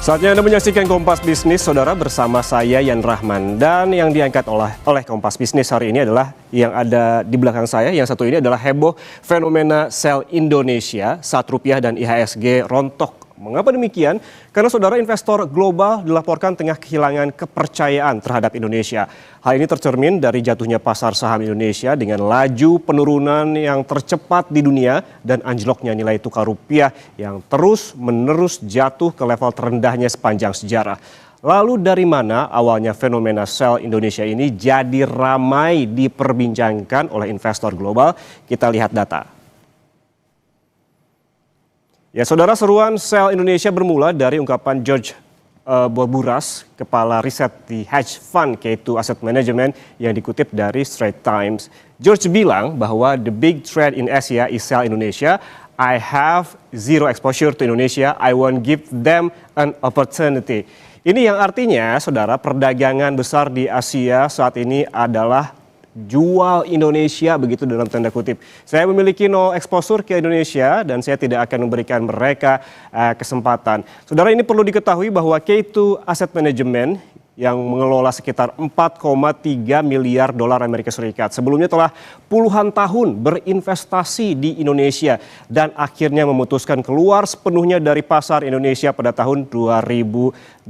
Saatnya Anda menyaksikan Kompas Bisnis, Saudara, bersama saya Yan Rahman. Dan yang diangkat oleh Kompas Bisnis hari ini adalah yang ada di belakang saya. Yang satu ini adalah heboh fenomena sell Indonesia saat rupiah dan IHSG rontok. Mengapa demikian? Karena saudara, investor global dilaporkan tengah kehilangan kepercayaan terhadap Indonesia. Hal ini tercermin dari jatuhnya pasar saham Indonesia dengan laju penurunan yang tercepat di dunia dan anjloknya nilai tukar rupiah yang terus-menerus jatuh ke level terendahnya sepanjang sejarah. Lalu dari mana awalnya fenomena sell Indonesia ini jadi ramai diperbincangkan oleh investor global? Kita lihat data. Ya, saudara, seruan sell Indonesia bermula dari ungkapan George Boburas, kepala riset di hedge fund K2 Asset Management yang dikutip dari Straits Times. George bilang bahwa the big trend in Asia is sell Indonesia. I have zero exposure to Indonesia. I won't give them an opportunity. Ini yang artinya, saudara, perdagangan besar di Asia saat ini adalah jual Indonesia, begitu dalam tanda kutip. Saya memiliki no exposure ke Indonesia dan saya tidak akan memberikan mereka kesempatan. Saudara, ini perlu diketahui bahwa K2 Asset Management yang mengelola sekitar 4,3 miliar dolar Amerika Serikat. Sebelumnya telah puluhan tahun berinvestasi di Indonesia dan akhirnya memutuskan keluar sepenuhnya dari pasar Indonesia pada tahun 2024.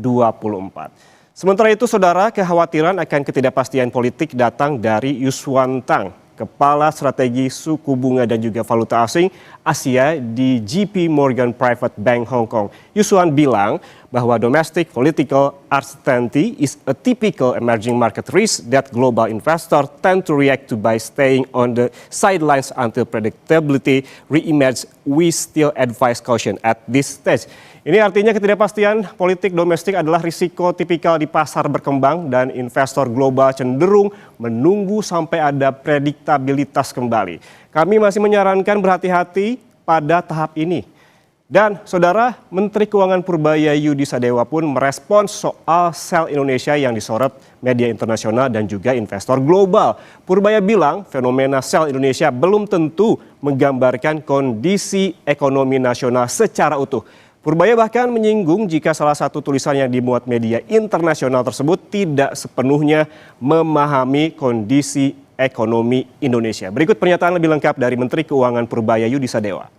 Sementara itu, saudara, kekhawatiran akan ketidakpastian politik datang dari Yuswan Tang, kepala strategi suku bunga dan juga valuta asing Asia di JP Morgan Private Bank Hong Kong. Yuswan bilang bahwa domestic political uncertainty is a typical emerging market risk that global investors tend to react to by staying on the sidelines until predictability re-emerges. We still advise caution at this stage. Ini artinya ketidakpastian politik domestik adalah risiko tipikal di pasar berkembang dan investor global cenderung menunggu sampai ada prediktabilitas kembali. Kami masih menyarankan berhati-hati pada tahap ini. Dan saudara, Menteri Keuangan Purbaya Yudi Sadewa pun merespons soal sell Indonesia yang disorot media internasional dan juga investor global. Purbaya bilang fenomena sell Indonesia belum tentu menggambarkan kondisi ekonomi nasional secara utuh. Purbaya bahkan menyinggung jika salah satu tulisan yang dimuat media internasional tersebut tidak sepenuhnya memahami kondisi ekonomi Indonesia. Berikut pernyataan lebih lengkap dari Menteri Keuangan Purbaya Yudi Sadewa.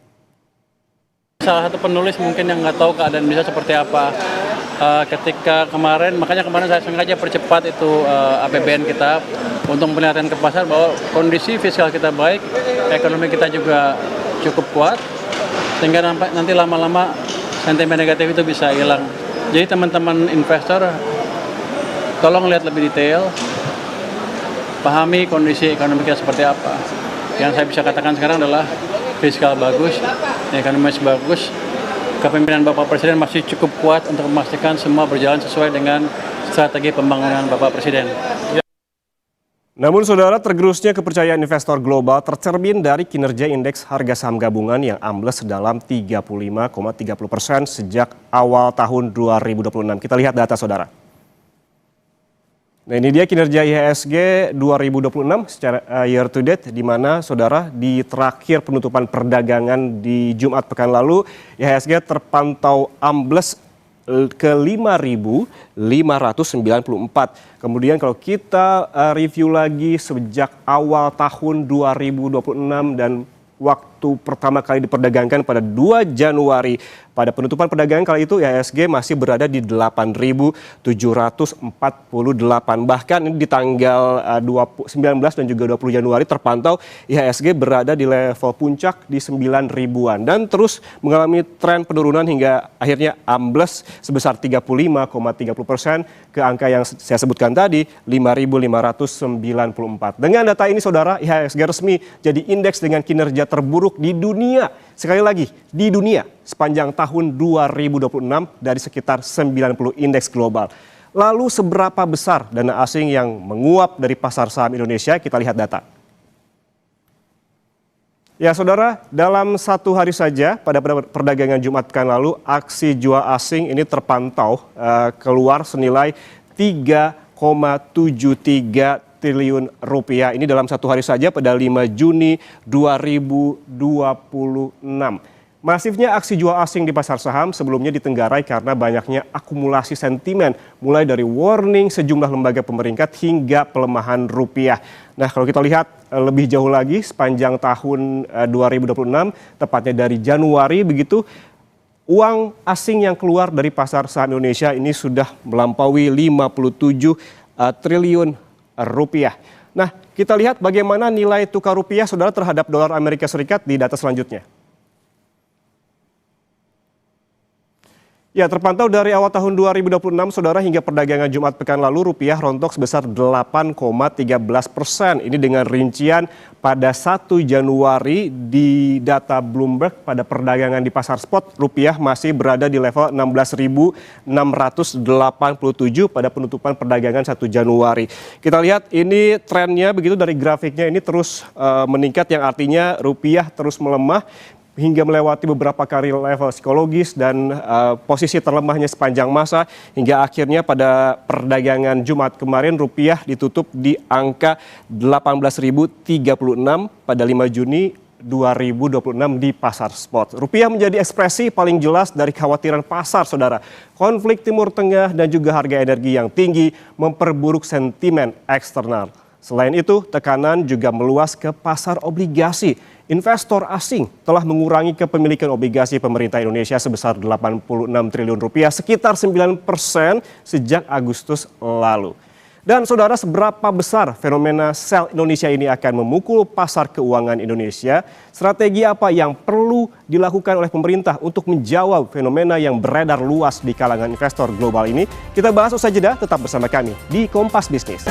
Salah satu penulis mungkin yang nggak tahu keadaan Indonesia seperti apa. Ketika makanya kemarin saya sengaja percepat itu APBN kita untuk memperlihatkan ke pasar bahwa kondisi fiskal kita baik, ekonomi kita juga cukup kuat, sehingga nanti lama-lama sentimen negatif itu bisa hilang. Jadi teman-teman investor, tolong lihat lebih detail, pahami kondisi ekonomi kita seperti apa. Yang saya bisa katakan sekarang adalah fiskal bagus, ekonomi masih bagus, kepemimpinan Bapak Presiden masih cukup kuat untuk memastikan semua berjalan sesuai dengan strategi pembangunan Bapak Presiden. Namun saudara, tergerusnya kepercayaan investor global tercermin dari kinerja indeks harga saham gabungan yang ambles dalam 35,30% sejak awal tahun 2026. Kita lihat data, saudara. Nah, ini dia kinerja IHSG 2026 secara year to date, di mana saudara di terakhir penutupan perdagangan di Jumat pekan lalu IHSG terpantau ambles ke 5.594. Kemudian kalau kita review lagi sejak awal tahun 2026 dan waktu pertama kali diperdagangkan pada 2 Januari. Pada penutupan perdagangan kali itu IHSG masih berada di 8.748. Bahkan di tanggal 19 dan juga 20 Januari terpantau IHSG berada di level puncak di 9.000-an. Dan terus mengalami tren penurunan hingga akhirnya ambles sebesar 35,30% ke angka yang saya sebutkan tadi, 5.594. Dengan data ini saudara, IHSG resmi jadi indeks dengan kinerja terburuk di dunia. Sekali lagi, di dunia sepanjang tahun 2026 dari sekitar 90 indeks global. Lalu seberapa besar dana asing yang menguap dari pasar saham Indonesia? Kita lihat data. Ya saudara, dalam satu hari saja pada perdagangan Jumat pekan lalu, aksi jual asing ini terpantau keluar senilai 3,73 triliun rupiah. Ini dalam satu hari saja pada 5 Juni 2026. Masifnya aksi jual asing di pasar saham sebelumnya ditenggarai karena banyaknya akumulasi sentimen, mulai dari warning sejumlah lembaga pemeringkat hingga pelemahan rupiah. Nah, kalau kita lihat lebih jauh lagi sepanjang tahun 2026, tepatnya dari Januari begitu, uang asing yang keluar dari pasar saham Indonesia ini sudah melampaui 57 triliun rupiah. Nah, kita lihat bagaimana nilai tukar rupiah saudara terhadap dolar Amerika Serikat di data selanjutnya. Ya, terpantau dari awal tahun 2026, saudara, hingga perdagangan Jumat pekan lalu, rupiah rontok sebesar 8,13%. Ini dengan rincian pada 1 Januari di data Bloomberg pada perdagangan di pasar spot, rupiah masih berada di level 16.687 pada penutupan perdagangan 1 Januari. Kita lihat ini trennya begitu dari grafiknya ini terus meningkat, yang artinya rupiah terus melemah hingga melewati beberapa kali level psikologis dan posisi terlemahnya sepanjang masa, hingga akhirnya pada perdagangan Jumat kemarin rupiah ditutup di angka 18.036 pada 5 Juni 2026 di pasar spot. Rupiah menjadi ekspresi paling jelas dari kekhawatiran pasar, saudara. Konflik Timur Tengah dan juga harga energi yang tinggi memperburuk sentimen eksternal. Selain itu, tekanan juga meluas ke pasar obligasi. Investor asing telah mengurangi kepemilikan obligasi pemerintah Indonesia sebesar 86 triliun rupiah, sekitar 9% sejak Agustus lalu. Dan saudara, seberapa besar fenomena sell Indonesia ini akan memukul pasar keuangan Indonesia? Strategi apa yang perlu dilakukan oleh pemerintah untuk menjawab fenomena yang beredar luas di kalangan investor global ini? Kita bahas usai jeda, tetap bersama kami di Kompas Bisnis.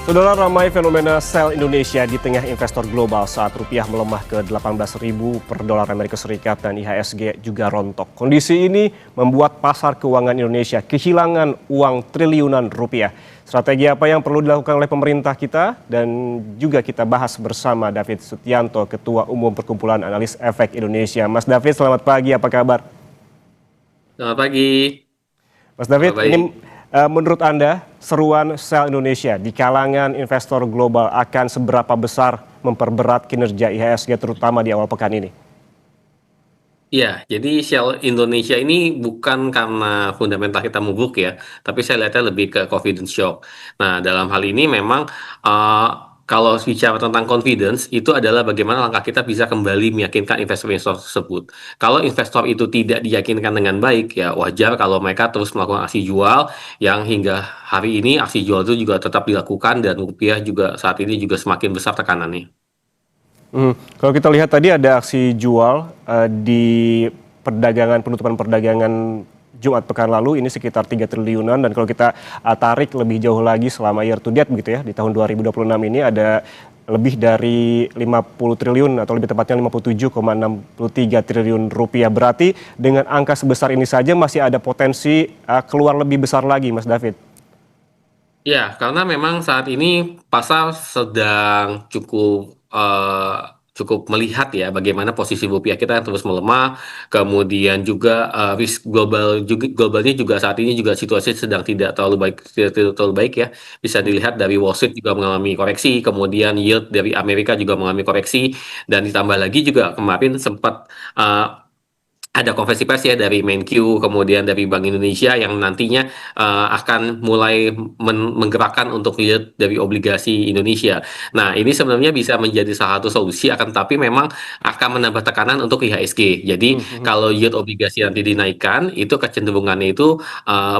Saudara, ramai fenomena sell Indonesia di tengah investor global saat rupiah melemah ke 18.000 per dolar Amerika Serikat dan IHSG juga rontok. Kondisi ini membuat pasar keuangan Indonesia kehilangan uang triliunan rupiah. Strategi apa yang perlu dilakukan oleh pemerintah kita? Dan juga kita bahas bersama David Sutianto, Ketua Umum Perkumpulan Analis Efek Indonesia. Mas David, selamat pagi, apa kabar? Selamat pagi. Mas David, ini menurut Anda, seruan sell Indonesia di kalangan investor global akan seberapa besar memperberat kinerja IHSG terutama di awal pekan ini? Iya, jadi sell Indonesia ini bukan karena fundamental kita mogok ya, tapi saya lihatnya lebih ke confidence shock. Nah, dalam hal ini memang kalau bicara tentang confidence, itu adalah bagaimana langkah kita bisa kembali meyakinkan investor-investor tersebut. Kalau investor itu tidak diyakinkan dengan baik, ya wajar kalau mereka terus melakukan aksi jual, yang hingga hari ini aksi jual itu juga tetap dilakukan dan rupiah juga saat ini juga semakin besar tekanannya. Kalau kita lihat tadi ada aksi jual di penutupan perdagangan Jumat pekan lalu ini sekitar 3 triliunan, dan kalau kita tarik lebih jauh lagi selama year to date begitu ya, di tahun 2026 ini ada lebih dari 50 triliun atau lebih tepatnya 57,63 triliun rupiah. Berarti dengan angka sebesar ini saja masih ada potensi keluar lebih besar lagi, Mas David. Ya, karena memang saat ini pasar sedang cukup melihat ya bagaimana posisi rupiah kita yang terus melemah, kemudian juga risk globalnya juga saat ini juga situasi sedang tidak terlalu baik ya. Bisa dilihat dari Wall Street juga mengalami koreksi, kemudian yield dari Amerika juga mengalami koreksi, dan ditambah lagi juga kemarin sempat ada konferensi pers ya dari Menkyu, kemudian dari Bank Indonesia yang nantinya akan mulai menggerakkan untuk yield dari obligasi Indonesia. Nah, ini sebenarnya bisa menjadi salah satu solusi, akan tapi memang akan menambah tekanan untuk IHSG. Jadi kalau yield obligasi nanti dinaikkan, itu kecenderungannya itu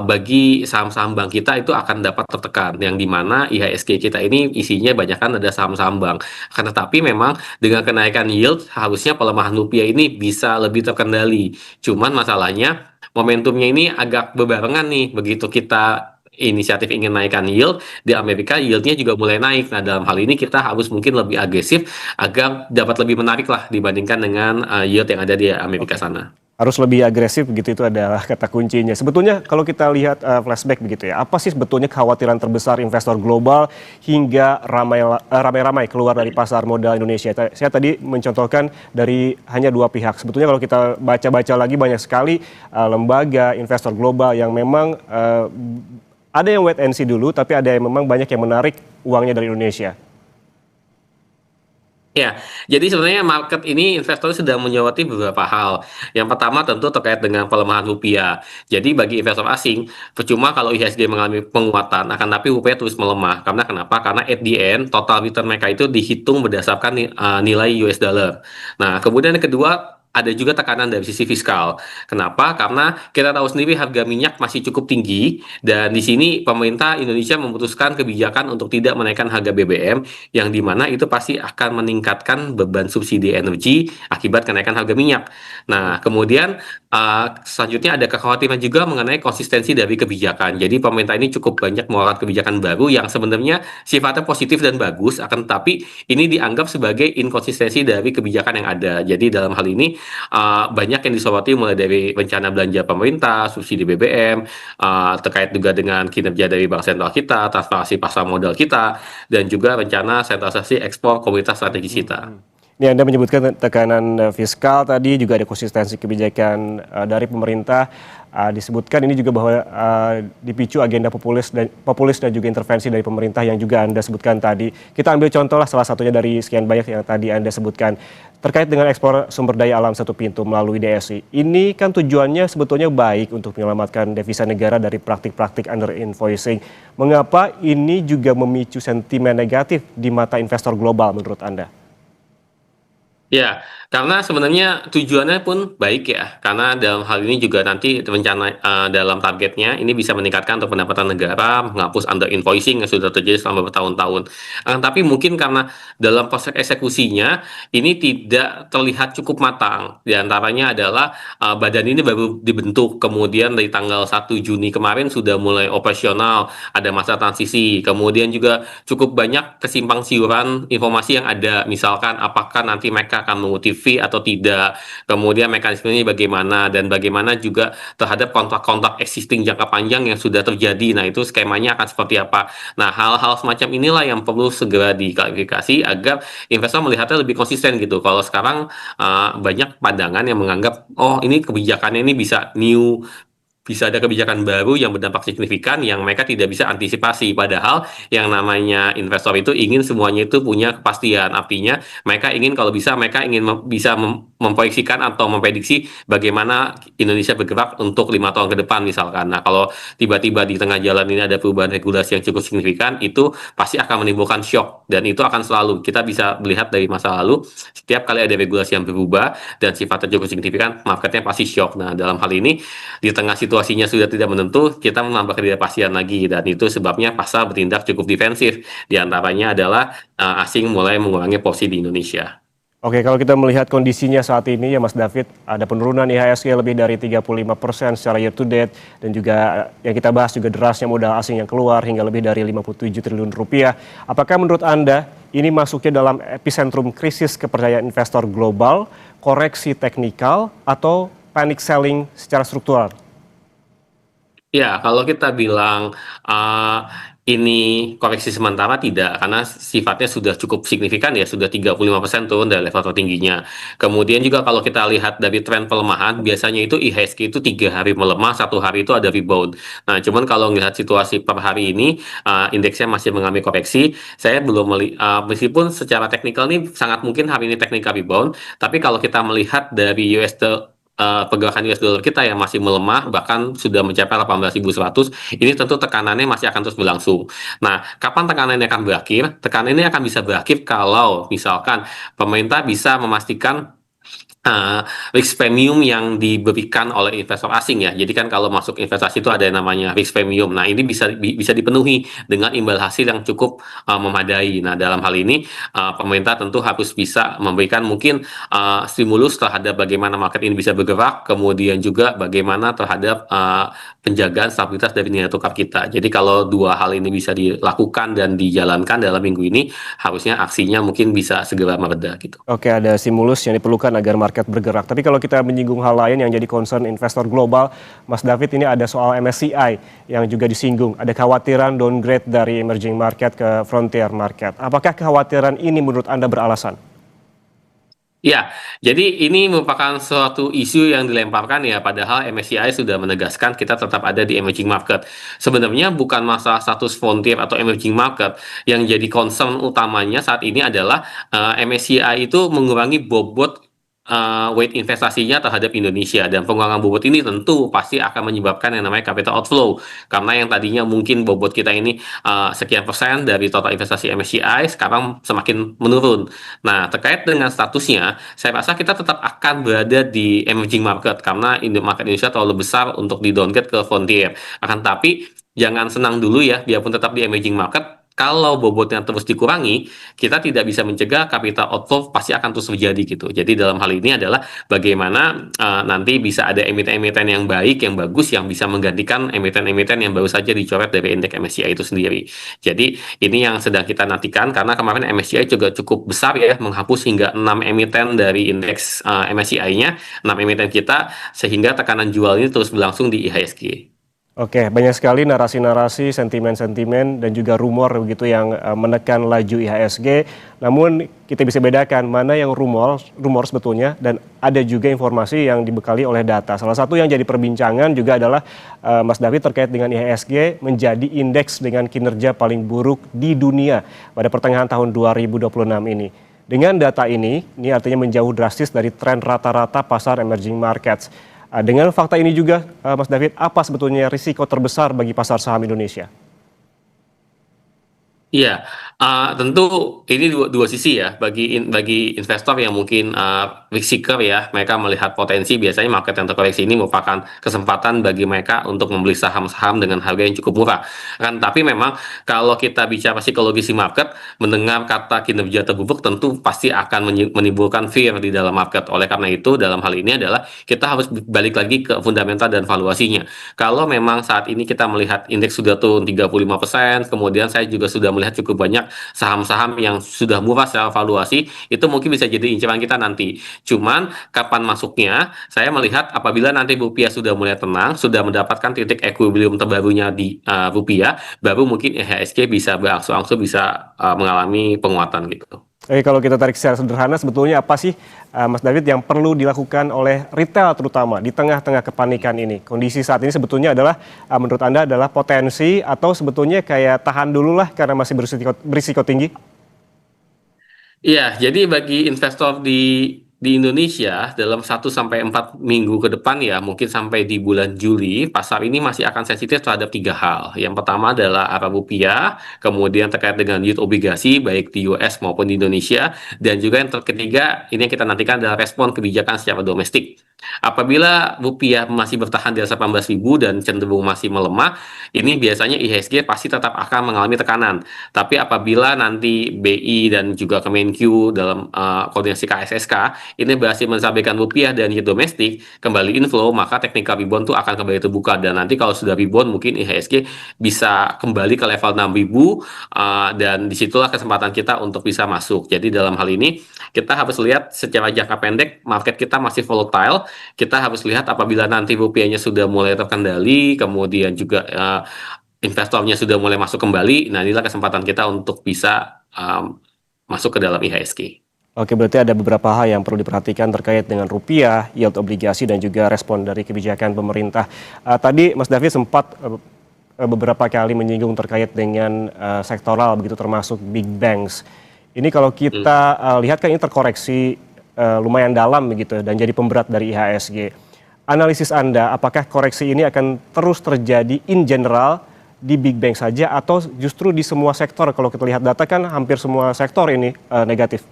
bagi saham-saham bank kita itu akan dapat tertekan, yang dimana IHSG kita ini isinya banyakkan ada saham-saham bank. Karena tapi memang dengan kenaikan yield harusnya pelemahan rupiah ini bisa lebih terkendali. Cuman masalahnya momentumnya ini agak berbarengan nih, begitu kita inisiatif ingin naikkan yield, di Amerika yieldnya juga mulai naik. Nah, dalam hal ini kita harus mungkin lebih agresif agar dapat lebih menarik lah dibandingkan dengan yield yang ada di Amerika sana. Harus lebih agresif begitu, itu adalah kata kuncinya. Sebetulnya kalau kita lihat flashback begitu ya, apa sih sebetulnya kekhawatiran terbesar investor global hingga ramai-ramai keluar dari pasar modal Indonesia? Saya tadi mencontohkan dari hanya dua pihak. Sebetulnya kalau kita baca-baca lagi banyak sekali lembaga investor global yang memang ada yang wait and see dulu, tapi ada yang memang banyak yang menarik uangnya dari Indonesia. Ya, jadi sebenarnya market ini investor sedang menyoroti beberapa hal. Yang pertama tentu terkait dengan pelemahan rupiah. Jadi bagi investor asing, percuma kalau IHSG mengalami penguatan, akan tapi rupiah terus melemah. Karena kenapa? Karena at the end, total return mereka itu dihitung berdasarkan nilai US dollar. Nah, kemudian yang kedua, ada juga tekanan dari sisi fiskal. Kenapa? Karena kita tahu sendiri harga minyak masih cukup tinggi, dan di sini pemerintah Indonesia memutuskan kebijakan untuk tidak menaikkan harga BBM, yang dimana itu pasti akan meningkatkan beban subsidi energi akibat kenaikan harga minyak. Nah, kemudian selanjutnya ada kekhawatiran juga mengenai konsistensi dari kebijakan. Jadi pemerintah ini cukup banyak mengeluarkan kebijakan baru yang sebenarnya sifatnya positif dan bagus, akan tetapi ini dianggap sebagai inkonsistensi dari kebijakan yang ada. Jadi dalam hal ini banyak yang disoroti mulai dari rencana belanja pemerintah, subsidi BBM, terkait juga dengan kinerja dari bank sentral kita, transparansi pasar modal kita, dan juga rencana sentralisasi ekspor komoditas strategis kita. Ini Anda menyebutkan tekanan fiskal tadi, juga ada konsistensi kebijakan dari pemerintah. Disebutkan ini juga bahwa dipicu agenda populis dan juga intervensi dari pemerintah yang juga Anda sebutkan tadi. Kita ambil contoh lah salah satunya dari sekian banyak yang tadi Anda sebutkan. Terkait dengan ekspor sumber daya alam satu pintu melalui DSI. Ini kan tujuannya sebetulnya baik untuk menyelamatkan devisa negara dari praktik-praktik under invoicing. Mengapa ini juga memicu sentimen negatif di mata investor global menurut Anda? Ya, karena sebenarnya tujuannya pun baik ya, karena dalam hal ini juga nanti rencana dalam targetnya ini bisa meningkatkan untuk pendapatan negara, menghapus under invoicing yang sudah terjadi selama bertahun-tahun. Tapi mungkin karena dalam proses eksekusinya ini tidak terlihat cukup matang. Di antaranya adalah badan ini baru dibentuk, kemudian dari tanggal 1 Juni kemarin sudah mulai operasional, ada masa transisi, kemudian juga cukup banyak kesimpang siuran informasi yang ada, misalkan apakah nanti mereka akan mengutip fee atau tidak, kemudian mekanismenya bagaimana, dan bagaimana juga terhadap kontrak-kontrak existing jangka panjang yang sudah terjadi. Nah, itu skemanya akan seperti apa. Nah, hal-hal semacam inilah yang perlu segera diklarifikasi agar investor melihatnya lebih konsisten gitu. Kalau sekarang banyak pandangan yang menganggap, oh ini kebijakannya ini bisa ada kebijakan baru yang berdampak signifikan yang mereka tidak bisa antisipasi. Padahal yang namanya investor itu ingin semuanya itu punya kepastian. Artinya mereka ingin, kalau bisa mereka ingin bisa memproyeksikan atau memprediksi bagaimana Indonesia bergerak untuk 5 tahun ke depan misalkan. Nah, kalau tiba-tiba di tengah jalan ini ada perubahan regulasi yang cukup signifikan, itu pasti akan menimbulkan shock, dan itu akan selalu kita bisa melihat dari masa lalu, setiap kali ada regulasi yang berubah dan sifatnya cukup signifikan, marketnya pasti shock. Nah, dalam hal ini di tengah situasinya sudah tidak menentu, kita menambah ketidakpastian lagi, dan itu sebabnya pasar bertindak cukup defensif. Di antaranya adalah asing mulai mengurangi posisi di Indonesia. Oke, kalau kita melihat kondisinya saat ini ya Mas David, ada penurunan IHSG lebih dari 35% secara year to date, dan juga yang kita bahas juga derasnya modal asing yang keluar hingga lebih dari 57 triliun rupiah. Apakah menurut Anda ini masuknya dalam epicentrum krisis kepercayaan investor global, koreksi teknikal, atau panic selling secara struktural? Ya, kalau kita bilang ini koreksi sementara, tidak, karena sifatnya sudah cukup signifikan ya, sudah 35% turun dari level tertingginya. Kemudian juga kalau kita lihat dari tren pelemahan, biasanya itu IHSG itu 3 hari melemah, 1 hari itu ada rebound. Nah, cuman kalau melihat situasi per hari ini, indeksnya masih mengalami koreksi. Saya belum meskipun secara teknikal ini sangat mungkin hari ini technical rebound, tapi kalau kita melihat dari pergerakan US dollar kita yang masih melemah, bahkan sudah mencapai 18.100, ini tentu tekanannya masih akan terus berlangsung. Nah, kapan tekanan ini akan berakhir? Tekanan ini akan bisa berakhir kalau misalkan pemerintah bisa memastikan risk premium yang diberikan oleh investor asing ya. Jadi kan kalau masuk investasi itu ada yang namanya risk premium. Nah, ini bisa dipenuhi dengan imbal hasil yang cukup memadai. Nah, dalam hal ini pemerintah tentu harus bisa memberikan mungkin stimulus terhadap bagaimana market ini bisa bergerak, kemudian juga bagaimana terhadap penjagaan stabilitas dari nilai tukar kita. Jadi kalau dua hal ini bisa dilakukan dan dijalankan dalam minggu ini, harusnya aksinya mungkin bisa segera mereda gitu. Oke, ada stimulus yang diperlukan agar market market bergerak. Tapi kalau kita menyinggung hal lain yang jadi concern investor global, Mas David, ini ada soal MSCI yang juga disinggung. Ada kekhawatiran downgrade dari emerging market ke frontier market. Apakah kekhawatiran ini menurut Anda beralasan? Ya, jadi ini merupakan suatu isu yang dilemparkan ya, padahal MSCI sudah menegaskan kita tetap ada di emerging market. Sebenarnya bukan masalah status frontier atau emerging market, yang jadi concern utamanya saat ini adalah MSCI itu mengurangi bobot weight investasinya terhadap Indonesia, dan pengurangan bobot ini tentu pasti akan menyebabkan yang namanya capital outflow, karena yang tadinya mungkin bobot kita ini sekian persen dari total investasi MSCI sekarang semakin menurun. Nah, terkait dengan statusnya, saya rasa kita tetap akan berada di emerging market karena market Indonesia terlalu besar untuk di downgrade ke frontier. Akan tapi jangan senang dulu ya, biarpun tetap di emerging market. Kalau bobotnya terus dikurangi, kita tidak bisa mencegah capital outflow pasti akan terus terjadi gitu. Jadi dalam hal ini adalah bagaimana nanti bisa ada emiten-emiten yang baik, yang bagus, yang bisa menggantikan emiten-emiten yang baru saja dicoret dari indeks MSCI itu sendiri. Jadi ini yang sedang kita nantikan, karena kemarin MSCI juga cukup besar ya, menghapus hingga 6 emiten dari indeks MSCI-nya, 6 emiten kita, sehingga tekanan jual ini terus berlangsung di IHSG. Oke, banyak sekali narasi-narasi, sentimen-sentimen, dan juga rumor begitu yang menekan laju IHSG. Namun kita bisa bedakan mana yang rumor sebetulnya, dan ada juga informasi yang dibekali oleh data. Salah satu yang jadi perbincangan juga adalah Mas David terkait dengan IHSG menjadi indeks dengan kinerja paling buruk di dunia pada pertengahan tahun 2026 ini. Dengan data ini artinya menjauh drastis dari tren rata-rata pasar emerging markets. Dengan fakta ini juga, Mas David, apa sebetulnya risiko terbesar bagi pasar saham Indonesia? Iya, tentu ini dua sisi ya, bagi investor yang mungkin risk seeker ya, mereka melihat potensi. Biasanya market yang terkoreksi ini merupakan kesempatan bagi mereka untuk membeli saham-saham dengan harga yang cukup murah. Kan, tapi memang kalau kita bicara psikologis di market, mendengar kata kinerja terburuk tentu pasti akan menimbulkan fear di dalam market. Oleh karena itu, dalam hal ini adalah kita harus balik lagi ke fundamental dan valuasinya. Kalau memang saat ini kita melihat indeks sudah turun 35%, kemudian saya juga sudah melihat cukup banyak saham-saham yang sudah murah secara valuasi, itu mungkin bisa jadi incaran kita nanti. Cuman kapan masuknya, saya melihat apabila nanti rupiah sudah mulai tenang, sudah mendapatkan titik equilibrium terbarunya di rupiah, baru mungkin IHSG bisa berangsur-angsur bisa mengalami penguatan gitu. Oke, kalau kita tarik secara sederhana, sebetulnya apa sih, Mas David, yang perlu dilakukan oleh retail terutama di tengah-tengah kepanikan ini? Kondisi saat ini sebetulnya adalah, menurut Anda adalah potensi, atau sebetulnya kayak tahan dulu lah karena masih berisiko tinggi? Iya, jadi bagi investor di Indonesia dalam 1 sampai 4 minggu ke depan ya, mungkin sampai di bulan Juli, pasar ini masih akan sensitif terhadap 3 hal. Yang pertama adalah arah rupiah, kemudian terkait dengan yield obligasi baik di US maupun di Indonesia, dan juga yang ketiga ini yang kita nantikan adalah respon kebijakan secara domestik. Apabila rupiah masih bertahan di atas 18.000 dan cenderung masih melemah, ini biasanya IHSG pasti tetap akan mengalami tekanan. Tapi apabila nanti BI dan juga Kemenkyu dalam koordinasi KSSK ini berhasil menstabilkan rupiah dan yield domestik kembali inflow, maka technical rebound itu akan kembali terbuka, dan nanti kalau sudah rebound mungkin IHSG bisa kembali ke level 6.000, dan disitulah kesempatan kita untuk bisa masuk. Jadi dalam hal ini kita harus lihat secara jangka pendek market kita masih volatile. Kita harus lihat apabila nanti rupiahnya sudah mulai terkendali, kemudian juga investornya sudah mulai masuk kembali, nah inilah kesempatan kita untuk bisa masuk ke dalam IHSG. Oke, berarti ada beberapa hal yang perlu diperhatikan terkait dengan rupiah, yield obligasi, dan juga respon dari kebijakan pemerintah. Tadi Mas David sempat beberapa kali menyinggung terkait dengan sektoral, begitu termasuk big banks. Ini kalau kita lihat kan ini terkoreksi lumayan dalam begitu dan jadi pemberat dari IHSG. Analisis Anda, apakah koreksi ini akan terus terjadi in general di big bank saja atau justru di semua sektor? Kalau kita lihat data kan hampir semua sektor ini negatif.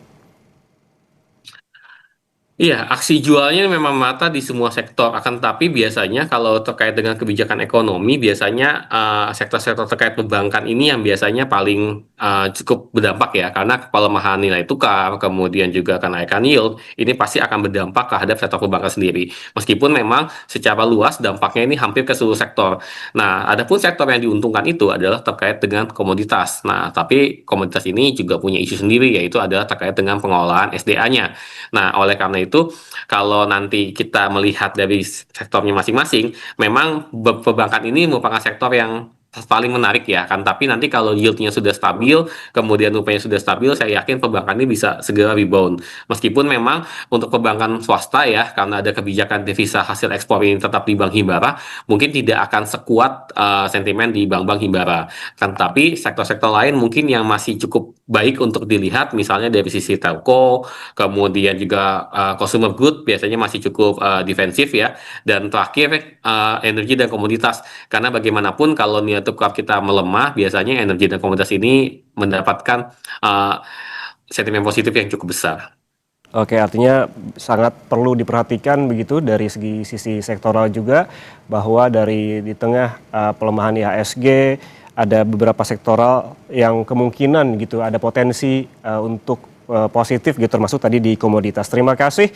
Iya, aksi jualnya memang merata di semua sektor. Akan tetapi biasanya kalau terkait dengan kebijakan ekonomi, biasanya sektor-sektor terkait perbankan ini yang biasanya paling cukup berdampak ya, karena pelemahan nilai tukar, kemudian juga kenaikan yield, ini pasti akan berdampak terhadap sektor perbankan sendiri. Meskipun memang secara luas dampaknya ini hampir ke seluruh sektor. Nah, adapun sektor yang diuntungkan itu adalah terkait dengan komoditas. Nah, tapi komoditas ini juga punya isu sendiri, yaitu adalah terkait dengan pengelolaan SDA-nya. Nah, oleh karena itu itu kalau nanti kita melihat dari sektornya masing-masing, memang perbankan ini merupakan sektor yang paling menarik ya kan, tapi nanti kalau yieldnya sudah stabil, kemudian rupiahnya sudah stabil, saya yakin perbankan ini bisa segera rebound. Meskipun memang untuk perbankan swasta ya, karena ada kebijakan devisa hasil ekspor ini tetap di Bank Himbara, mungkin tidak akan sekuat sentimen di bank-bank Himbara. Kan tapi sektor-sektor lain mungkin yang masih cukup baik untuk dilihat, misalnya dari sisi telco, kemudian juga consumer good biasanya masih cukup defensif ya, dan terakhir energi dan komoditas. Karena bagaimanapun kalau nilai tukar kita melemah, biasanya energi dan komoditas ini mendapatkan sentimen positif yang cukup besar. Oke, artinya sangat perlu diperhatikan begitu dari sisi sektoral juga, bahwa di tengah pelemahan IHSG ada beberapa sektoral yang kemungkinan gitu ada potensi untuk positif gitu, termasuk tadi di komoditas. Terima kasih